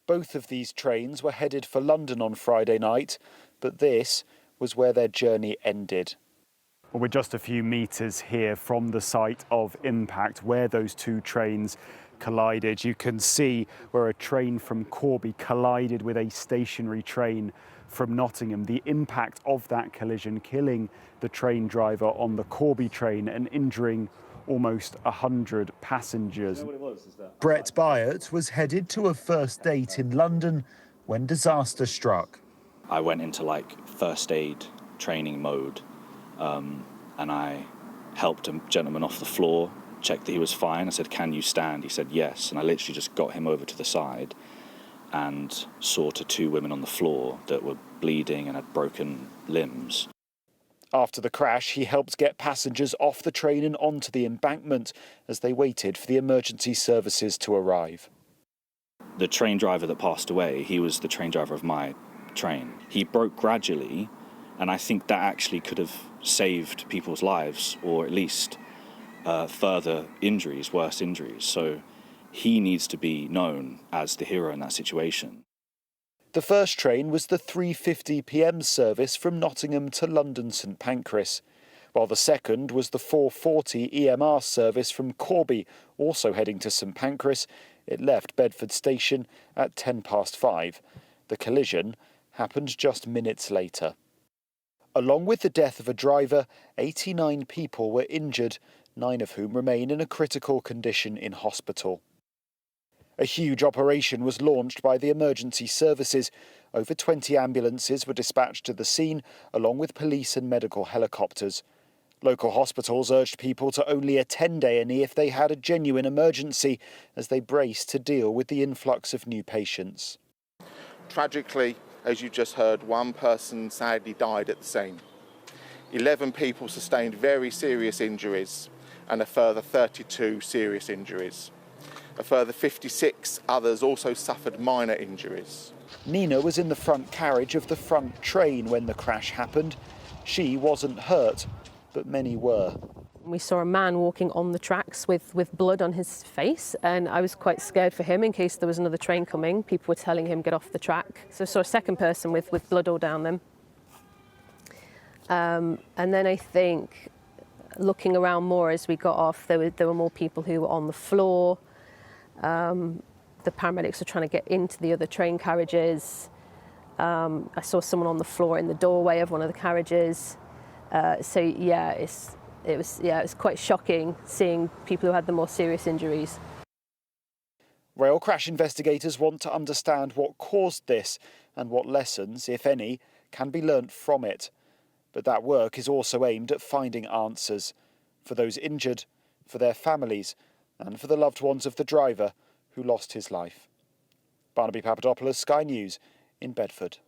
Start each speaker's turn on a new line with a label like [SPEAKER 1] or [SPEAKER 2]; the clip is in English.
[SPEAKER 1] Both of these trains were headed for London on Friday night, but this was where their journey ended. Well, we're just a few metres here from the site of impact where those two trains collided. You can see where a train from Corby collided with a stationary train from Nottingham. The impact of that collision killing the train driver on the Corby train and injuring almost 100 passengers. Brett Byatt was headed to a first date in London when disaster struck.
[SPEAKER 2] I went into first aid training mode and I helped a gentleman off the floor, checked that he was fine. I said, "Can you stand?" He said yes, and I literally just got him over to the side and saw to two women on the floor that were bleeding and had broken limbs.
[SPEAKER 1] After the crash, he helped get passengers off the train and onto the embankment as they waited for the emergency services to arrive.
[SPEAKER 2] The train driver that passed away, he was the train driver of my train. He broke gradually, and I think that actually could have saved people's lives, or at least further injuries, worse injuries. So he needs to be known as the hero in that situation.
[SPEAKER 1] The first train was the 3:50 p.m. service from Nottingham to London St Pancras, while the second was the 4:40 EMR service from Corby, also heading to St Pancras. It left Bedford station at 5:10. The collision happened just minutes later. Along with the death of a driver, 89 people were injured, 9 of whom remain in a critical condition in hospital. A huge operation was launched by the emergency services. Over 20 ambulances were dispatched to the scene, along with police and medical helicopters. Local hospitals urged people to only attend A&E if they had a genuine emergency, as they braced to deal with the influx of new patients.
[SPEAKER 3] Tragically, as you just heard, one person sadly died at the scene. 11 people sustained very serious injuries and a further 32 serious injuries. A further 56 others also suffered minor injuries.
[SPEAKER 1] Nina was in the front carriage of the front train when the crash happened. She wasn't hurt, but many were.
[SPEAKER 4] We saw a man walking on the tracks with blood on his face, and I was quite scared for him in case there was another train coming. People were telling him, get off the track. So I saw a second person with blood all down them. And then I think, looking around more as we got off, there were more people who were on the floor. The paramedics were trying to get into the other train carriages. I saw someone on the floor in the doorway of one of the carriages. It was quite shocking seeing people who had the more serious injuries.
[SPEAKER 1] Rail crash investigators want to understand what caused this and what lessons, if any, can be learnt from it. But that work is also aimed at finding answers for those injured, for their families, and for the loved ones of the driver who lost his life. Barnaby Papadopoulos, Sky News in Bedford.